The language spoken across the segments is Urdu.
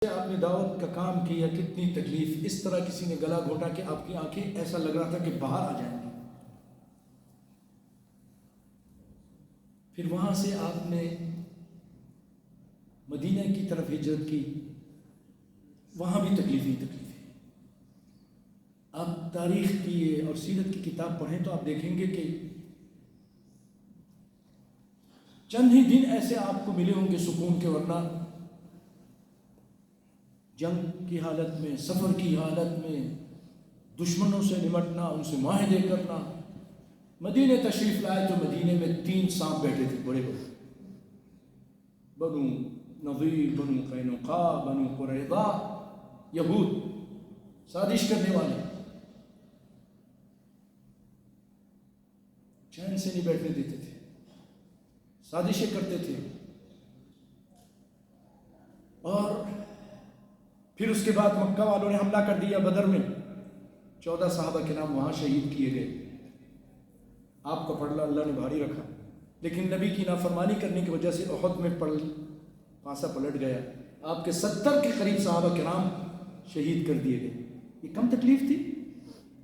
آپ نے دعوت کا کام کیا، کتنی تکلیف، اس طرح کسی نے گلا گھونٹا کہ آپ کی آنکھیں ایسا لگ رہا تھا کہ باہر آ جائیں گی. پھر وہاں سے آپ نے مدینہ کی طرف ہجرت کی، وہاں بھی تکلیف ہی تکلیف ہے. آپ تاریخ کی اور سیرت کی کتاب پڑھیں تو آپ دیکھیں گے کہ چند ہی دن ایسے آپ کو ملے ہوں گے سکون کے، ورنہ جنگ کی حالت میں، سفر کی حالت میں، دشمنوں سے نمٹنا، ان سے معاہدے کرنا. مدینے تشریف لائے تو مدینے میں 3 سانپ بیٹھے تھے بڑے بڑے، بنو نضیر، بنو قینقاع، بنو قریظہ، یہود، سازش کرنے والے، چین سے نہیں بیٹھنے دیتے تھے، سازشیں کرتے تھے. اور پھر اس کے بعد مکہ والوں نے حملہ کر دیا بدر میں، 14 صحابہ کے نام وہاں شہید کیے گئے. آپ کا پلڑا اللہ نے بھاری رکھا، لیکن نبی کی نافرمانی کرنے کی وجہ سے احد میں پانسا پلٹ گیا. آپ کے 70 کے قریب صحابہ کے نام شہید کر دیے گئے. یہ کم تکلیف تھی؟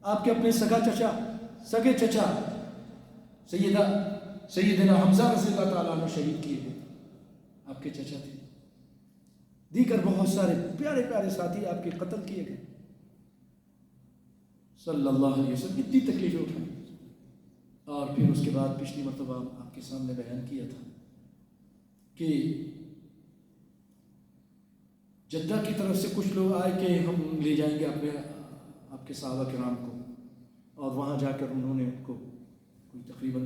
آپ کے اپنے سگے چچا سیدنا حمزہ رضی اللہ تعالیٰ عنہ شہید کیے گئے، آپ کے چچا تھے. دیگر بہت سارے پیارے پیارے ساتھی آپ کے قتل کیے گئے. صلی اللہ علیہ وسلم اتنی تکلیفیں اٹھائیں. اور پھر اس کے بعد پچھلی مرتبہ آپ کے سامنے بیان کیا تھا کہ جدہ کی طرف سے کچھ لوگ آئے کہ ہم لے جائیں گے آپ کے صحابہ کرام کو، اور وہاں جا کر انہوں نے ان کو کوئی تقریباً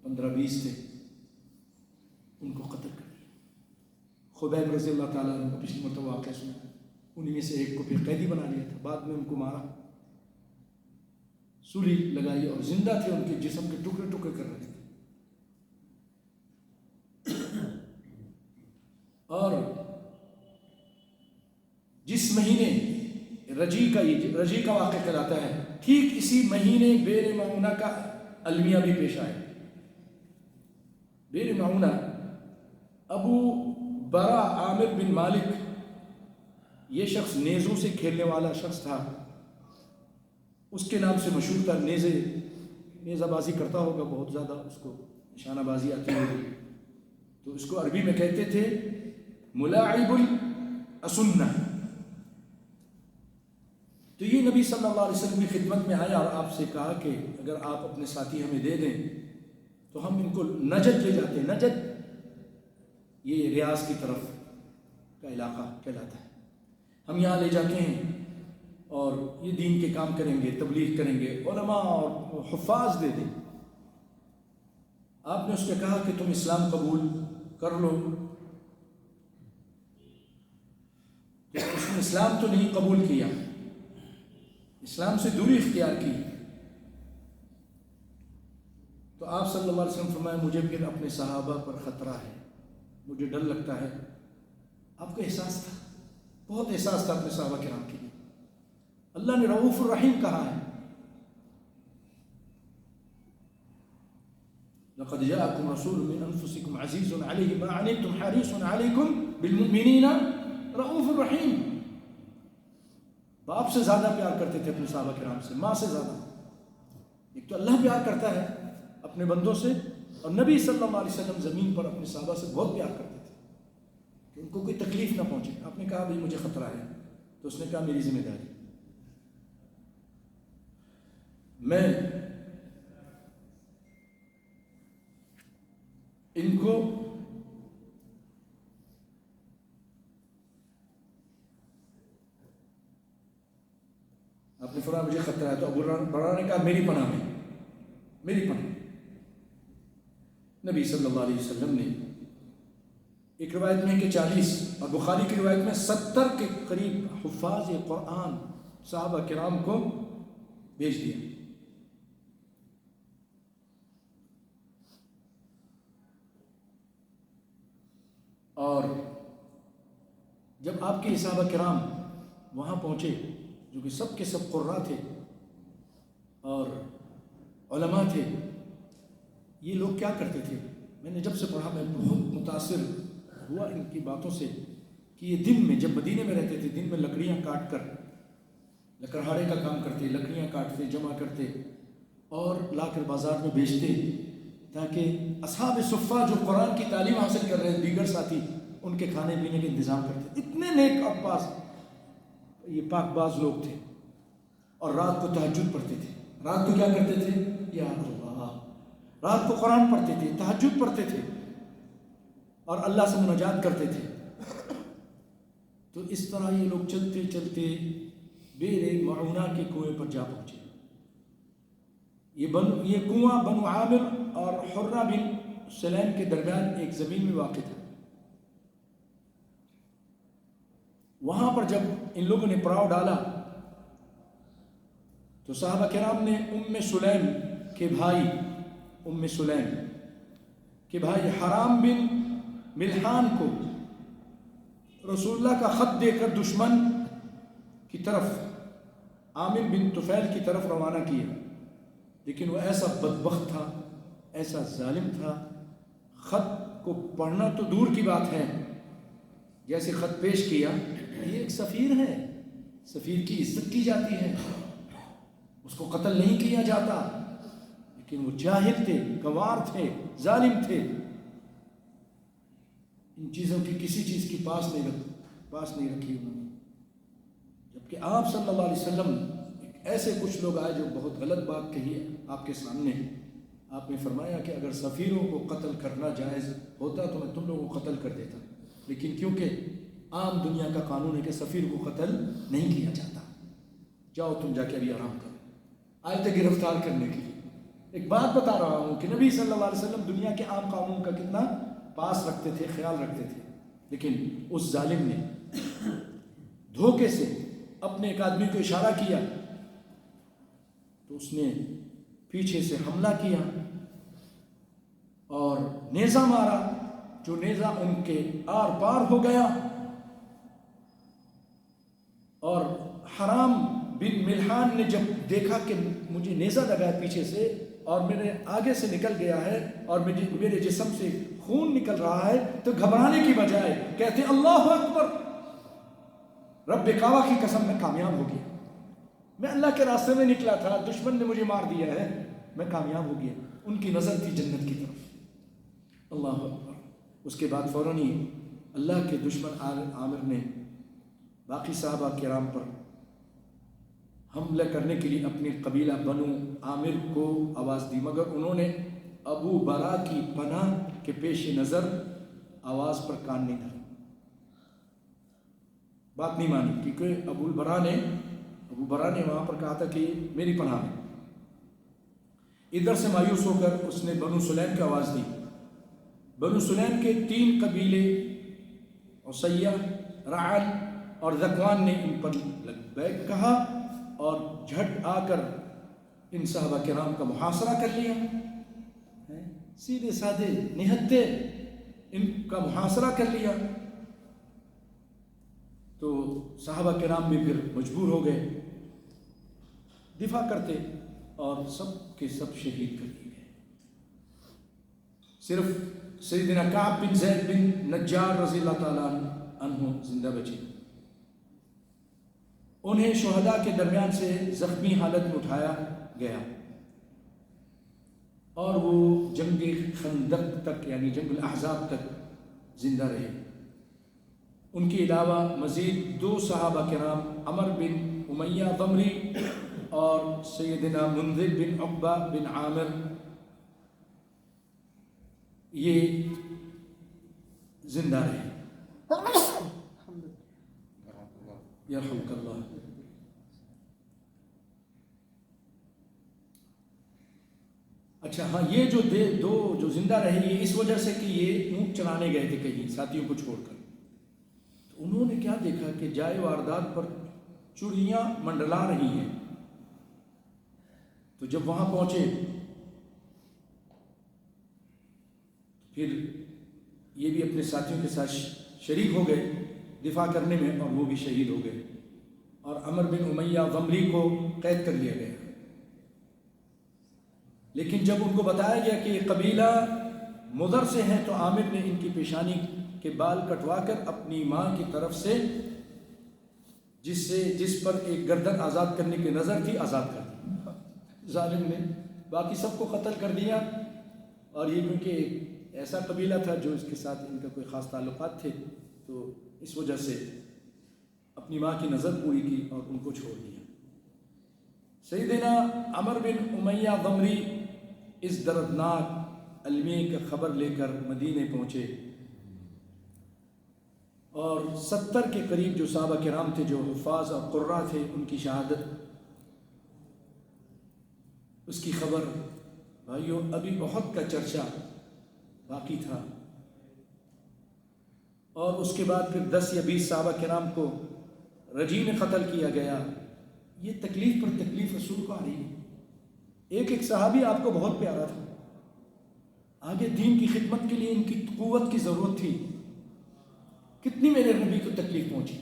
15-20 تھے، ان کو قتل کر دیا. خبیب رضی اللہ تعالیٰ عنہ کو پچھلی مرتبہ واقعہ سنا، انہی میں سے ایک کو پھر قیدی بنا لیا تھا، بعد میں ان کو مارا، سولی لگائی، اور زندہ تھے، ان کے جسم کے ٹکڑے ٹکڑے کر رہے تھے. اور جس مہینے رجی کا واقعہ کراتا ہے، ٹھیک اسی مہینے بیر معونہ کا المیہ بھی پیش آیا. بیر معونہ ابو برا عامر بن مالک، یہ شخص نیزوں سے کھیلنے والا شخص تھا، اس کے نام سے مشہور تھا. نیزہ بازی کرتا ہوگا بہت زیادہ، اس کو نشانہ بازی آتی ہوگی، تو اس کو عربی میں کہتے تھے ملاعب الاسنہ. تو یہ نبی صلی اللہ علیہ وسلم کی خدمت میں آیا اور آپ سے کہا کہ اگر آپ اپنے ساتھی ہمیں دے دیں تو ہم ان کو نجد لے جاتے ہیں. نجد یہ ریاض کی طرف کا علاقہ کہلاتا ہے. ہم یہاں لے جاتے ہیں اور یہ دین کے کام کریں گے، تبلیغ کریں گے، علماء اور حفاظ دے دیں. آپ نے اس سے کہا کہ تم اسلام قبول کر لو. اس نے اسلام تو نہیں قبول کیا، اسلام سے دوری اختیار کی. تو آپ صلی اللہ علیہ وسلم فرمایا مجھے پھر اپنے صحابہ پر خطرہ ہے، مجھے ڈر لگتا ہے. آپ کو احساس تھا، بہت احساس تھا اپنے صحابہ کرام کے لیے. اللہ نے رؤوف الرحیم کہا ہے، لقد جاءكم رسول من انفسكم عزيز عليه ما عنتم حريص عليكم بالمؤمنين رؤوف الرحیم. باپ سے زیادہ پیار کرتے تھے اپنے صحابہ کرام سے، ماں سے زیادہ. ایک تو اللہ پیار کرتا ہے اپنے بندوں سے، اور نبی صلی اللہ علیہ وسلم زمین پر اپنے صحابہ سے بہت پیار کرتے تھے کہ ان کو کوئی تکلیف نہ پہنچے. آپ نے کہا بھائی مجھے خطرہ ہے، تو اس نے کہا میری ذمہ داری، میں ان کو آپ نے فرمایا مجھے خطرہ ہے. تو ابو برا نے کہا میری پناہ میں، میری پناہ. نبی صلی اللہ علیہ وسلم نے ایک روایت میں کہ 40 اور بخاری کی روایت میں 70 کے قریب حفاظ قرآن صحابہ کرام کو بھیج دیا. اور جب آپ کے صحابہ کرام وہاں پہنچے، جو کہ سب کے سب قراء تھے اور علماء تھے، یہ لوگ کیا کرتے تھے؟ میں نے جب سے پڑھا میں بہت متاثر ہوا ان کی باتوں سے کہ یہ دن میں، جب مدینے میں رہتے تھے، دن میں لکڑیاں کاٹ کر لکڑہاڑے کا کام کرتے، لکڑیاں کاٹتے، جمع کرتے اور لا کر بازار میں بیچتے، تاکہ اصحاب صفہ جو قرآن کی تعلیم حاصل کر رہے ہیں، دیگر ساتھی، ان کے کھانے پینے کے انتظام کرتے. اتنے نیک عباس، یہ پاک باز لوگ تھے. اور رات کو تہجد پڑھتے تھے. رات کو کیا کرتے تھے؟ یا اللہ، رات کو قرآن پڑھتے تھے، تہجد پڑھتے تھے اور اللہ سے مناجات کرتے تھے. تو اس طرح یہ لوگ چلتے چلتے بئر معونہ کے کنویں پر جا پہنچے. یہ کنواں بنو عامر اور حرہ بن سلیم کے درمیان ایک زمین میں واقع تھا. وہاں پر جب ان لوگوں نے پڑاؤ ڈالا تو صحابہ کرام نے ام سلیم کے بھائی حرام بن ملحان کو رسول اللہ کا خط دے کر دشمن کی طرف، عامر بن طفیل کی طرف روانہ کیا. لیکن وہ ایسا بدبخت تھا، ایسا ظالم تھا، خط کو پڑھنا تو دور کی بات ہے، جیسے خط پیش کیا، یہ ایک سفیر ہے، سفیر کی عزت کی جاتی ہے، اس کو قتل نہیں کیا جاتا. لیکن وہ جاہل تھے، گوار تھے، ظالم تھے. ان چیزوں کی کسی چیز کی پاس نہیں رکھی انہوں نے. جبکہ آپ صلی اللہ علیہ وسلم ایسے کچھ لوگ آئے جو بہت غلط بات کہی ہے آپ کے سامنے. آپ نے فرمایا کہ اگر سفیروں کو قتل کرنا جائز ہوتا تو میں تم لوگوں کو قتل کر دیتا، لیکن کیونکہ عام دنیا کا قانون ہے کہ سفیر کو قتل نہیں کیا جاتا، جاؤ تم جا کے ابھی آرام کرو. آئے تھے گرفتار کرنے کے لیے. ایک بات بتا رہا ہوں کہ نبی صلی اللہ علیہ وسلم دنیا کے عام قانون کا کتنا پاس رکھتے تھے، خیال رکھتے تھے. لیکن اس ظالم نے دھوکے سے اپنے ایک آدمی کو اشارہ کیا تو اس نے پیچھے سے حملہ کیا اور نیزہ مارا، جو نیزہ ان کے آر پار ہو گیا. اور حرام بن ملحان نے جب دیکھا کہ مجھے نیزہ لگا ہے پیچھے سے اور میرے آگے سے نکل گیا ہے اور میرے جسم سے خون نکل رہا ہے، تو گھبرانے کی بجائے کہتے اللہ اکبر، رب کعبہ کی قسم میں کامیاب ہو گیا، میں اللہ کے راستے میں نکلا تھا، دشمن نے مجھے مار دیا ہے، میں کامیاب ہو گیا. ان کی نظر تھی جنت کی طرف. اللہ اکبر. اس کے بعد فوراً ہی اللہ کے دشمن عامر نے باقی صحابہ کرام پر حملہ کرنے کے لیے اپنے قبیلہ بنو عامر کو آواز دی، مگر انہوں نے ابو برا کی پناہ کے پیش نظر آواز پر کان نہیں دھرا، بات نہیں مانی. کیونکہ ابو برا نے وہاں پر کہا تھا کہ میری پناہ ہے. ادھر سے مایوس ہو کر اس نے بنو سلیم کی آواز دی. بنو سلیم کے 3 قبیلے عصیہ، رعل اور ذکوان نے ان پر لبیک کہا اور جھٹ آ کر ان صحابہ کرام کا محاصرہ کر لیا. سیدھے سادے نہتے ان کا محاصرہ کر لیا. تو صحابہ کرام بھی پھر مجبور ہو گئے دفاع کرتے اور سب کے سب شہید کر دیے گئے. صرف سیدنا کعب بن زید بن نجار رضی اللہ تعالیٰ عنہ زندہ بچے. انہیں شہداء کے درمیان سے زخمی حالت میں اٹھایا گیا اور وہ جنگ خندق تک یعنی جنگ الاحزاب تک زندہ رہے. ان کے علاوہ مزید 2 صحابہ کرام عمر بن امیہ ضمری اور سیدنا منذر بن عقبہ بن عامر یہ زندہ رہے. یرحمک اللہ. اچھا ہاں، یہ جو زندہ رہے یہ اس وجہ سے کہ یہ اونٹ چلانے گئے تھے کہیں ساتھیوں کو چھوڑ کر. تو انہوں نے کیا دیکھا کہ جائے واردات پر چڑیاں منڈلا رہی ہیں. تو جب وہاں پہنچے پھر یہ بھی اپنے ساتھیوں کے ساتھ شریک ہو گئے دفاع کرنے میں اور وہ بھی شہید ہو گئے. اور عمر بن امیہ ضمری کو قید کر لیا گیا. لیکن جب ان کو بتایا گیا کہ یہ قبیلہ مضر سے ہیں تو عامر نے ان کی پیشانی کہ بال کٹوا کر اپنی ماں کی طرف سے جس پر ایک گردن آزاد کرنے کی نظر تھی آزاد کر دی ظالم نے، باقی سب کو قتل کر دیا۔ اور یہ کیونکہ ایسا قبیلہ تھا جو اس کے ساتھ ان کا کوئی خاص تعلقات تھے، تو اس وجہ سے اپنی ماں کی نظر پوری کی اور ان کو چھوڑ دیا۔ سیدنا عمر بن امیہ ضمری اس دردناک المیہ کی خبر لے کر مدینے پہنچے، اور 70 کے قریب جو صحابہ کرام تھے، جو حفاظ اور قراء تھے، ان کی شہادت، اس کی خبر بھائیو ابھی احد کا چرچا باقی تھا، اور اس کے بعد پھر 10 یا 20 صحابہ کرام کو رجی میں قتل کیا گیا۔ یہ تکلیف پر تکلیف رسول کو آ رہی ہے۔ ایک صحابی آپ کو بہت پیارا تھا، آگے دین کی خدمت کے لیے ان کی قوت کی ضرورت تھی، کتنی میرے نبی کو تکلیف پہنچی۔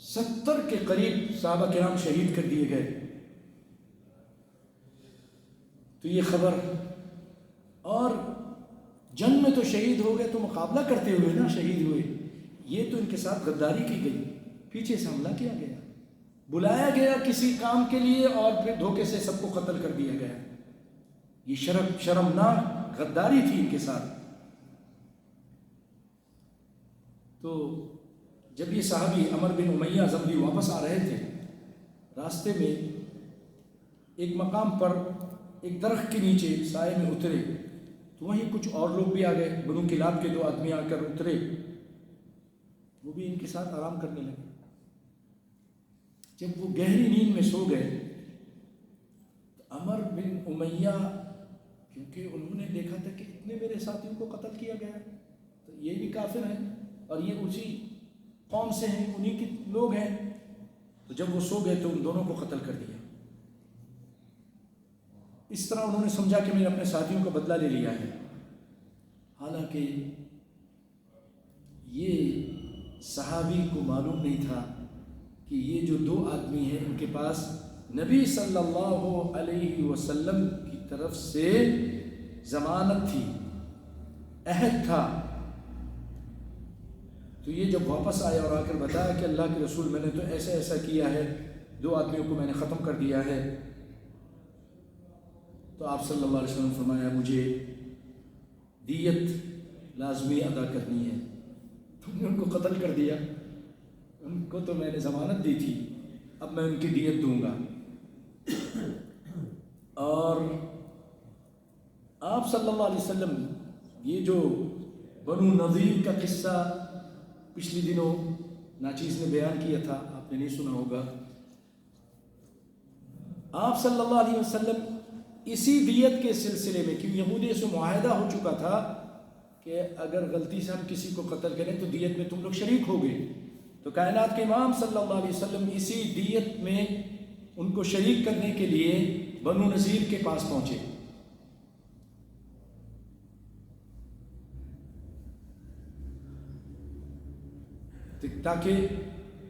70 کے قریب صحابہ کرام شہید کر دیے گئے۔ تو یہ خبر، اور جنگ میں تو شہید ہو گئے تو مقابلہ کرتے ہوئے نا شہید ہوئے، یہ تو ان کے ساتھ غداری کی گئی، پیچھے سے حملہ کیا گیا، بلایا گیا کسی کام کے لیے اور پھر دھوکے سے سب کو قتل کر دیا گیا۔ یہ شرمناک غداری تھی ان کے ساتھ۔ تو جب یہ صحابی عمر بن امیہ ضمری واپس آ رہے تھے، راستے میں ایک مقام پر ایک درخت کے نیچے سائے میں اترے، تو وہیں کچھ اور لوگ بھی آ گئے، بنو کلاب کے 2 آدمی آ کر اترے، وہ بھی ان کے ساتھ آرام کرنے لگے۔ جب وہ گہری نیند میں سو گئے، تو عمر بن امیہ، کیونکہ انہوں نے دیکھا تھا کہ اتنے میرے ساتھیوں کو قتل کیا گیا، تو یہ بھی کافر ہیں اور یہ اسی قوم سے ہیں، انہی کے لوگ ہیں، تو جب وہ سو گئے تو ان دونوں کو قتل کر دیا۔ اس طرح انہوں نے سمجھا کہ میں نے اپنے ساتھیوں کا بدلہ لے لیا ہے، حالانکہ یہ صحابی کو معلوم نہیں تھا کہ یہ جو 2 آدمی ہیں ان کے پاس نبی صلی اللہ علیہ وسلم کی طرف سے ضمانت تھی، عہد تھا۔ تو یہ جب واپس آیا اور آ کر بتایا کہ اللہ کے رسول، میں نے تو ایسا ایسا کیا ہے، 2 آدمیوں کو میں نے ختم کر دیا ہے، تو آپ صلی اللہ علیہ وسلم فرمایا مجھے دیت لازمی ادا کرنی ہے، تم نے ان کو قتل کر دیا، ان کو تو میں نے ضمانت دی تھی، اب میں ان کی دیت دوں گا۔ اور آپ صلی اللہ علیہ وسلم، یہ جو بنو نذیر کا قصہ پچھلی دنوں ناچیز نے بیان کیا تھا، آپ نے نہیں سنا ہوگا، آپ صلی اللہ علیہ وسلم اسی دیت کے سلسلے میں، کیوں یہودیوں سے معاہدہ ہو چکا تھا کہ اگر غلطی سے ہم کسی کو قتل کریں تو دیت میں تم لوگ شریک ہوگے، تو کائنات کے امام صلی اللہ علیہ وسلم اسی دیت میں ان کو شریک کرنے کے لیے بنو نذیر کے پاس پہنچے۔ تاکہ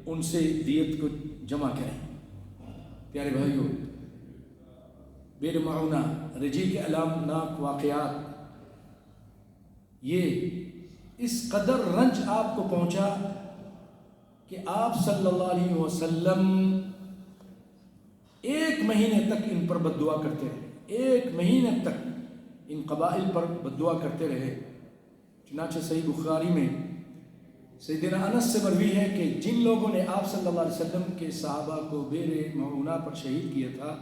ان سے دیت کو جمع کریں۔ پیارے بھائیوں، بیر معونہ رجی کے علامناک واقعات، یہ اس قدر رنج آپ کو پہنچا کہ آپ صلی اللہ علیہ وسلم 1 مہینے تک ان پر بد دعا کرتے رہے، 1 مہینے تک ان قبائل پر بد دعا کرتے رہے۔ چنانچہ صحیح بخاری میں سیدنا انس سے مروی ہے کہ جن لوگوں نے آپ صلی اللہ علیہ وسلم کے صحابہ کو بیر معونہ پر شہید کیا تھا،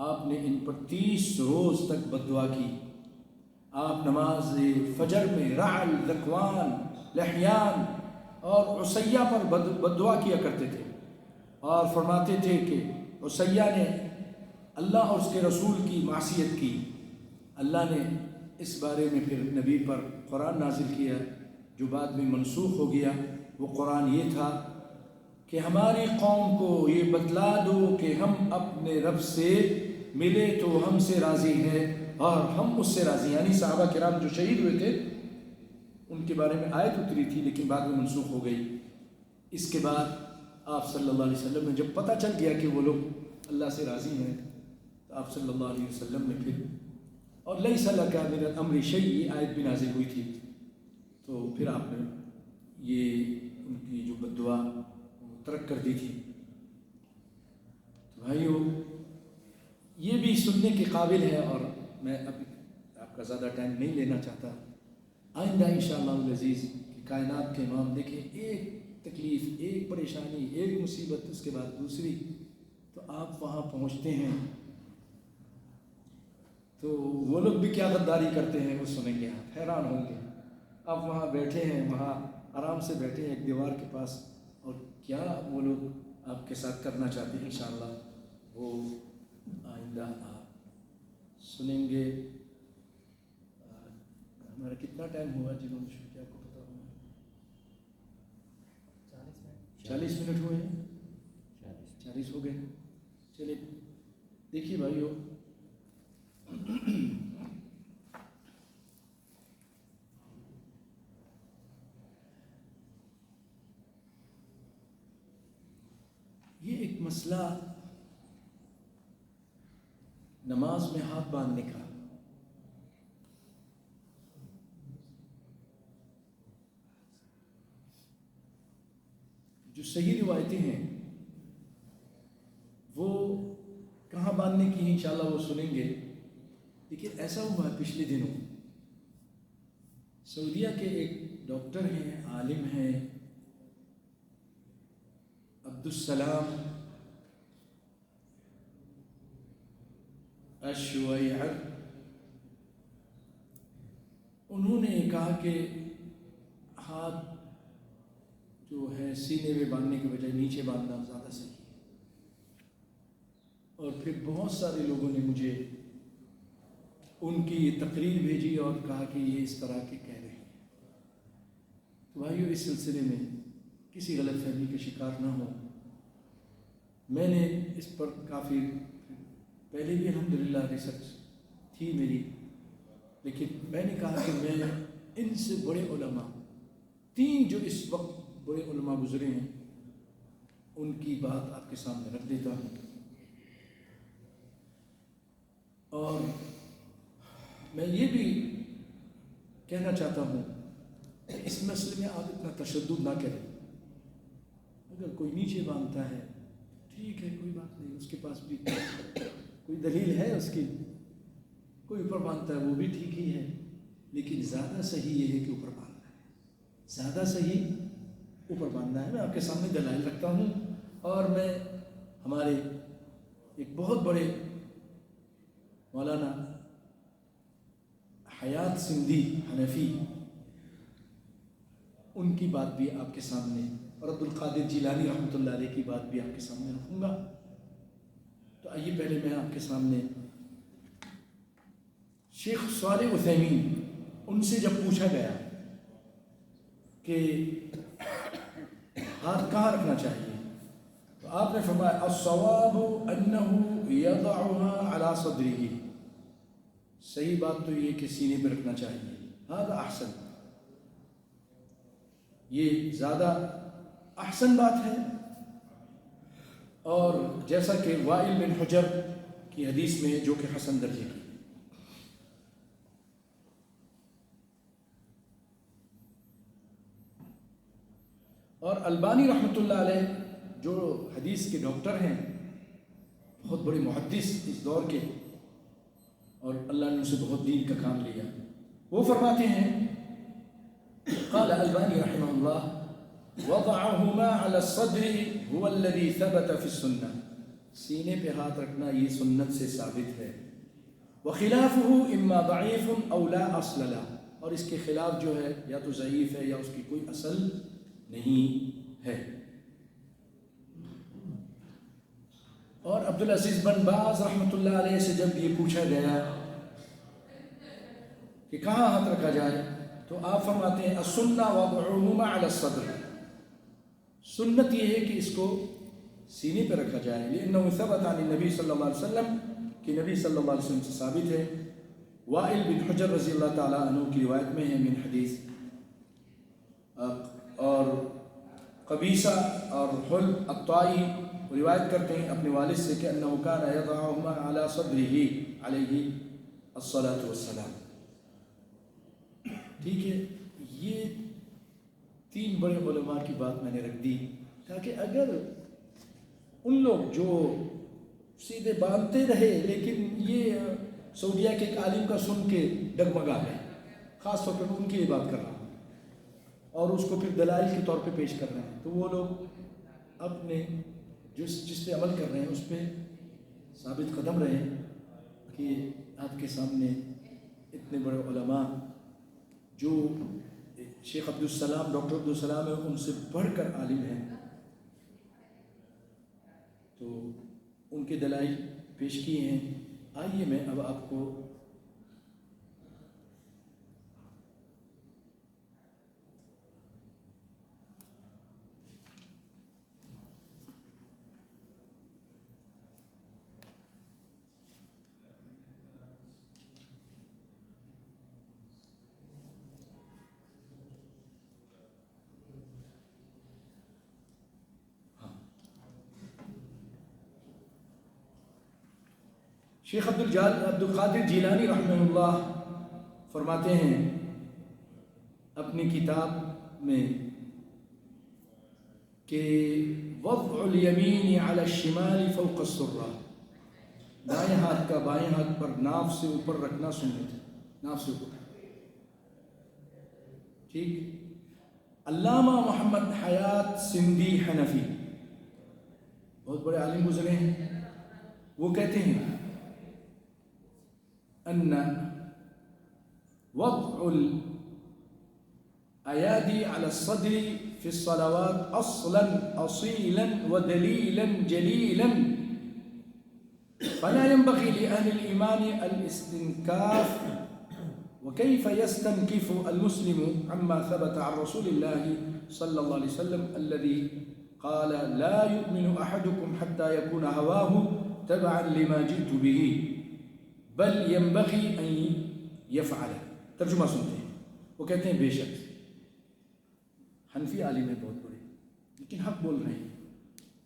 آپ نے ان پر 30 روز تک بد دعا کی۔ آپ نماز فجر میں رعل، ذکوان، لحیان اور عصیہ پر بد دعا کیا کرتے تھے، اور فرماتے تھے کہ عصیہ نے اللہ اور اس کے رسول کی معصیت کی، اللہ نے اس بارے میں پھر نبی پر قرآن نازل کیا جو بعد میں منسوخ ہو گیا۔ وہ قرآن یہ تھا کہ ہماری قوم کو یہ بتلا دو کہ ہم اپنے رب سے ملے تو ہم سے راضی ہے اور ہم اس سے راضی ہیں، یعنی صحابہ کرام جو شہید ہوئے تھے ان کے بارے میں آیت اتری تھی لیکن بعد میں منسوخ ہو گئی۔ اس کے بعد آپ صلی اللہ علیہ وسلم نے جب پتہ چل گیا کہ وہ لوگ اللہ سے راضی ہیں، تو آپ صلی اللہ علیہ وسلم نے پھر اور لیس لک من الامر شیء، یہ آیت بھی نازل ہوئی تھی تو پھر آپ نے یہ ان کی جو بد دعا ترک کر دی تھی. تو بھائیو یہ بھی سننے کے قابل ہے، اور میں اب آپ کا زیادہ ٹائم نہیں لینا چاہتا. آئندہ انشاءاللہ العزیز کہ کائنات کے امام دیکھیں، ایک تکلیف، ایک پریشانی، ایک مصیبت، اس کے بعد دوسری، تو آپ وہاں پہنچتے ہیں تو وہ لوگ بھی کیا غداری کرتے ہیں وہ سنیں گے، آپ حیران ہوں گے. آپ وہاں بیٹھے ہیں، وہاں آرام سے بیٹھے ہیں ایک دیوار کے پاس، اور کیا وہ لوگ آپ کے ساتھ کرنا چاہتے ہیں انشاءاللہ وہ آئندہ آپ سنیں گے. ہمارا کتنا ٹائم ہوا جنہوں نے شروع کیا، آپ کو پتا ہوگا؟ 40 منٹ ہوئے ہیں، 40 ہو گئے. چلیے دیکھیے بھائیو، یہ ایک مسئلہ نماز میں ہاتھ باندھنے کا، جو صحیح روایتیں ہیں وہ کہاں باندھنے کی ہیں انشاءاللہ وہ سنیں گے. لیکن ایسا ہوا ہے پچھلے دنوں سعودیہ کے ایک ڈاکٹر ہیں، عالم ہیں، عبدالسلام الشویعر، انہوں نے کہا کہ ہاتھ جو ہے سینے میں باندھنے کے بجائے نیچے باندھنا زیادہ صحیح ہے. اور پھر بہت سارے لوگوں نے مجھے ان کی تقریر بھیجی اور کہا کہ یہ اس طرح کے کہہ رہے ہیں. تو بھائیو اس سلسلے میں کسی غلط فہمی کا شکار نہ ہو. میں نے اس پر کافی پہلے بھی الحمدللہ ریسرچ تھی میری، لیکن میں نے کہا کہ میں ان سے بڑے علماء، 3 جو اس وقت بڑے علماء گزرے ہیں، ان کی بات آپ کے سامنے رکھ دیتا ہوں. اور میں یہ بھی کہنا چاہتا ہوں کہ اس مسئلے میں آپ اتنا تشدد نہ کریں. اگر کوئی نیچے باندھتا ہے ٹھیک ہے، کوئی بات نہیں، اس کے پاس بھی کوئی دلیل ہے اس کی. کوئی اوپر باندھتا ہے وہ بھی ٹھیک ہی ہے، لیکن زیادہ صحیح یہ ہے کہ اوپر باندھنا ہے. زیادہ صحیح اوپر باندھنا ہے. میں آپ کے سامنے دلائل رکھتا ہوں، اور میں ہمارے ایک بہت بڑے مولانا حیات سندھی حنفی، ان کی بات بھی آپ کے سامنے، اور عبدالقادر جیلانی رحمۃ اللہ علیہ کی بات بھی آپ کے سامنے رکھوں گا. تو آئیے پہلے میں آپ کے سامنے شیخ صالح عثیمین، ان سے جب پوچھا گیا کہ ہاتھ کہاں رکھنا چاہیے، تو آپ نے فرمایا الصواب انه يضعها على صدره. صحیح بات تو یہ کہ سینے پہ رکھنا چاہیے. هذا احسن، یہ زیادہ احسن بات ہے. اور جیسا کہ وائل بن حجر کی حدیث میں جو کہ حسن درجے کی، اور البانی رحمۃ اللہ علیہ جو حدیث کے ڈاکٹر ہیں، بہت بڑے محدث اس دور کے، اور اللہ نے ان سے بہت دین کا کام لیا، وہ فرماتے ہیں قال البانی رحمہ اللہ وضعهما على الصدر هو الذي ثبت في السنة. سینے پہ ہاتھ رکھنا یہ سنت سے ثابت ہے. وخلافه اما ضعيف او لا اصل له، اور اس کے خلاف جو ہے یا تو ضعیف ہے یا اس کی کوئی اصل نہیں ہے. اور عبدالعزیز بن باز رحمۃ اللہ علیہ سے جب یہ پوچھا گیا کہ کہاں ہاتھ رکھا جائے، تو آپ فرماتے ہیں السنہ وضعهما على الصدر. سنت یہ ہے کہ اس کو سینے پہ رکھا جائے، لأنه ثبت عن النبی صلی اللہ علیہ وسلم، کہ نبی صلی اللہ علیہ وسلم سے ثابت ہے. وائل بن حجر رضی اللہ تعالیٰ عنہ کی روایت میں ہے من حدیث، اور قبیصہ اور حل الطائی روایت کرتے ہیں اپنے والد سے کہ انه كان يضعهما على صدره علیہ الصلاۃ والسلام. ٹھیک ہے، یہ 3 بڑے علماء کی بات میں نے رکھ دی تاکہ اگر ان لوگ جو سیدھے باندھتے رہے لیکن یہ سعودیہ کے ایک عالم کا سن کے ڈگمگا گئے، خاص طور پہ ان کی یہ بات کر رہا ہوں، اور اس کو پھر دلائل کے طور پہ پیش کر رہے ہیں، تو وہ لوگ اپنے جس پہ عمل کر رہے ہیں اس پہ ثابت قدم رہے کہ آپ کے سامنے اتنے بڑے علماء جو شیخ عبدالسلام، ڈاکٹر عبدالسلام ہیں، ان سے بڑھ کر عالم ہیں، تو ان کے دلائل پیش کیے ہیں۔ آئیے میں اب آپ کو شیخ عبدالقادر جیلانی رحمہ اللہ فرماتے ہیں اپنی کتاب میں کہ وضع الیمین علی الشمال فوق السرہ، دائیں ہاتھ کا بائیں ہاتھ پر ناف سے اوپر رکھنا سنت ہے، ناف سے اوپر، ٹھیک۔ علامہ محمد حیات سندھی حنفی بہت بڑے عالم گزرے ہیں، وہ کہتے ہیں ان وضع الایادی علی الصدر في الصلوات اصلا اصيلا ودليلا جليلا فلا ينبغي لأهل الإيمان الاستنكاف، وكيف يستنكف المسلم عما ثبت عن رسول الله صلى الله عليه وسلم الذي قال لا يؤمن أحدكم حتى يكون هواه تبعا لما جئت به بل ينبغي أن يفعل۔ ترجمہ سنتے ہیں، وہ کہتے ہیں بے شک حنفی عالم ہیں بہت بڑے لیکن حق بول رہے ہیں،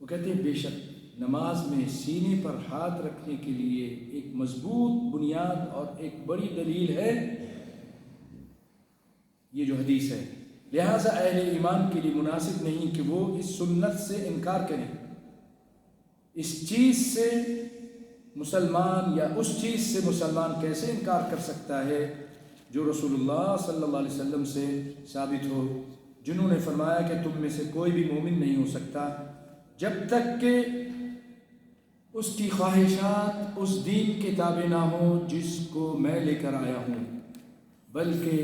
وہ کہتے ہیں بے شک نماز میں سینے پر ہاتھ رکھنے کے لیے ایک مضبوط بنیاد اور ایک بڑی دلیل ہے یہ جو حدیث ہے، لہٰذا اہل ایمان کے لیے مناسب نہیں کہ وہ اس سنت سے انکار کریں۔ اس چیز سے مسلمان یا اس چیز سے مسلمان کیسے انکار کر سکتا ہے جو رسول اللہ صلی اللہ علیہ وسلم سے ثابت ہو، جنہوں نے فرمایا کہ تم میں سے کوئی بھی مومن نہیں ہو سکتا جب تک کہ اس کی خواہشات اس دین کے تابع نہ ہوں جس کو میں لے کر آیا ہوں، بلکہ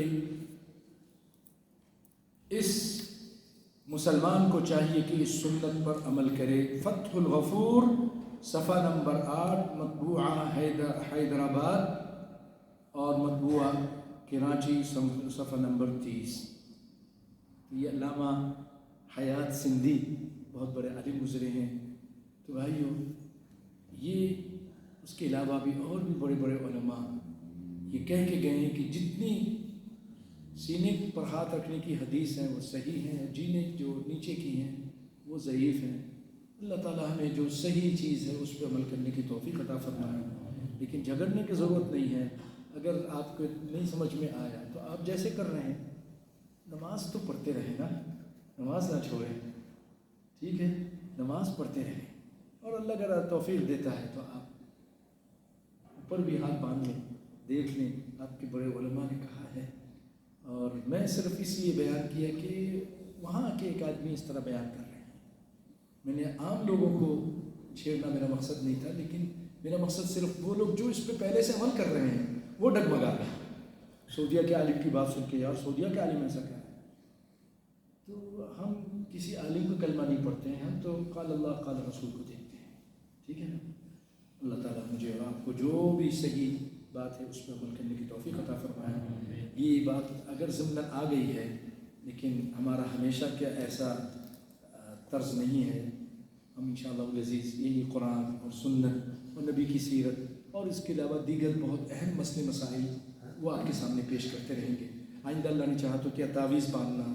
اس مسلمان کو چاہیے کہ اس سنت پر عمل کرے۔ فتح الغفور صفحہ نمبر 8، مطبوعہ حیدرآباد اور مطبوعہ کراچی صفحہ نمبر 30۔ یہ علامہ حیات سندھی بہت بڑے عالم گزرے ہیں، تو بھائیو یہ اس کے علاوہ بھی اور بھی بڑے بڑے علماء یہ کہہ کے گئے ہیں کہ جتنی سینے پر ہاتھ رکھنے کی حدیث ہیں وہ صحیح ہیں، جینے جو نیچے کی ہیں وہ ضعیف ہیں۔ اللہ تعالیٰ ہمیں جو صحیح چیز ہے اس پہ عمل کرنے کی توفیق عطا فرمائے، لیکن جھگڑنے کی ضرورت نہیں ہے۔ اگر آپ کو نہیں سمجھ میں آیا تو آپ جیسے کر رہے ہیں نماز تو پڑھتے رہیں نا، نماز نہ چھوڑیں، ٹھیک ہے، نماز پڑھتے رہیں، اور اللہ اگر توفیق دیتا ہے تو آپ اوپر بھی ہاتھ باندھ لیں، دیکھ لیں آپ کے بڑے علماء نے کہا ہے۔ اور میں صرف اس لیے بیان کیا کہ وہاں کے ایک آدمی اس طرح بیان کر رہے ہیں، میں نے عام لوگوں کو چھیڑنا میرا مقصد نہیں تھا، لیکن میرا مقصد صرف وہ لوگ جو اس پہ پہلے سے عمل کر رہے ہیں وہ ڈگمگا رہے ہیں سعودیہ کے عالم کی بات سن کے، یار سعودیہ کے عالم ایسا کیا ہے، تو ہم کسی عالم کا کلمہ نہیں پڑھتے ہیں، ہم تو قال اللہ قال رسول کو دیکھتے ہیں، ٹھیک ہے نا۔ اللہ تعالیٰ مجھے اور آپ کو جو بھی صحیح بات ہے اس پہ عمل کرنے کی توفیق عطا فرمائے۔ یہ بات اگر ضمن آ گئی ہے لیکن ہمارا ہمیشہ کیا ایسا طرز نہیں ہے، ہم انشاءاللہ العزیز یہی قرآن اور سنت اور نبی کی سیرت اور اس کے علاوہ دیگر بہت اہم مسئلے مسائل وہ آپ کے سامنے پیش کرتے رہیں گے۔ آئندہ اللہ نے چاہا تو کیا تعویذ باندھنا،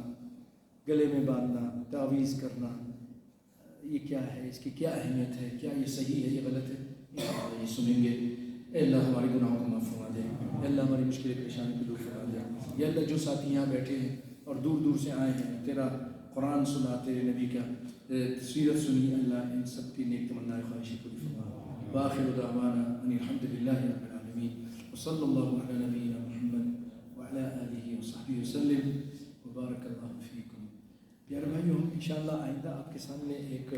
گلے میں باندھنا، تعویذ کرنا، یہ کیا ہے، اس کی کیا اہمیت ہے، کیا یہ صحیح ہے، یہ غلط ہے، یہ سنیں گے۔ اے اللہ ہمارے گناہوں کو معاف فرما دے، اے اللہ ہماری مشکل پریشانی کو دور فرما دے، یا اللہ جو ساتھی یہاں بیٹھے ہیں اور دور دور سے آئے ہیں، تیرا قرآن سنا، تیرے نبی کا سیرت سنی، اللہ ان سب کی نیک تمنا خواہشیں پوری فرما۔ وآخر دعوانا ان الحمد للہ رب العالمین، وصلی اللہ علی نبینا محمد وعلی آلہ وصحبہ وسلم، وبارک اللہ فیکم۔ پیارے بھائیو، ہم انشاءاللہ آئندہ آپ کے سامنے ایک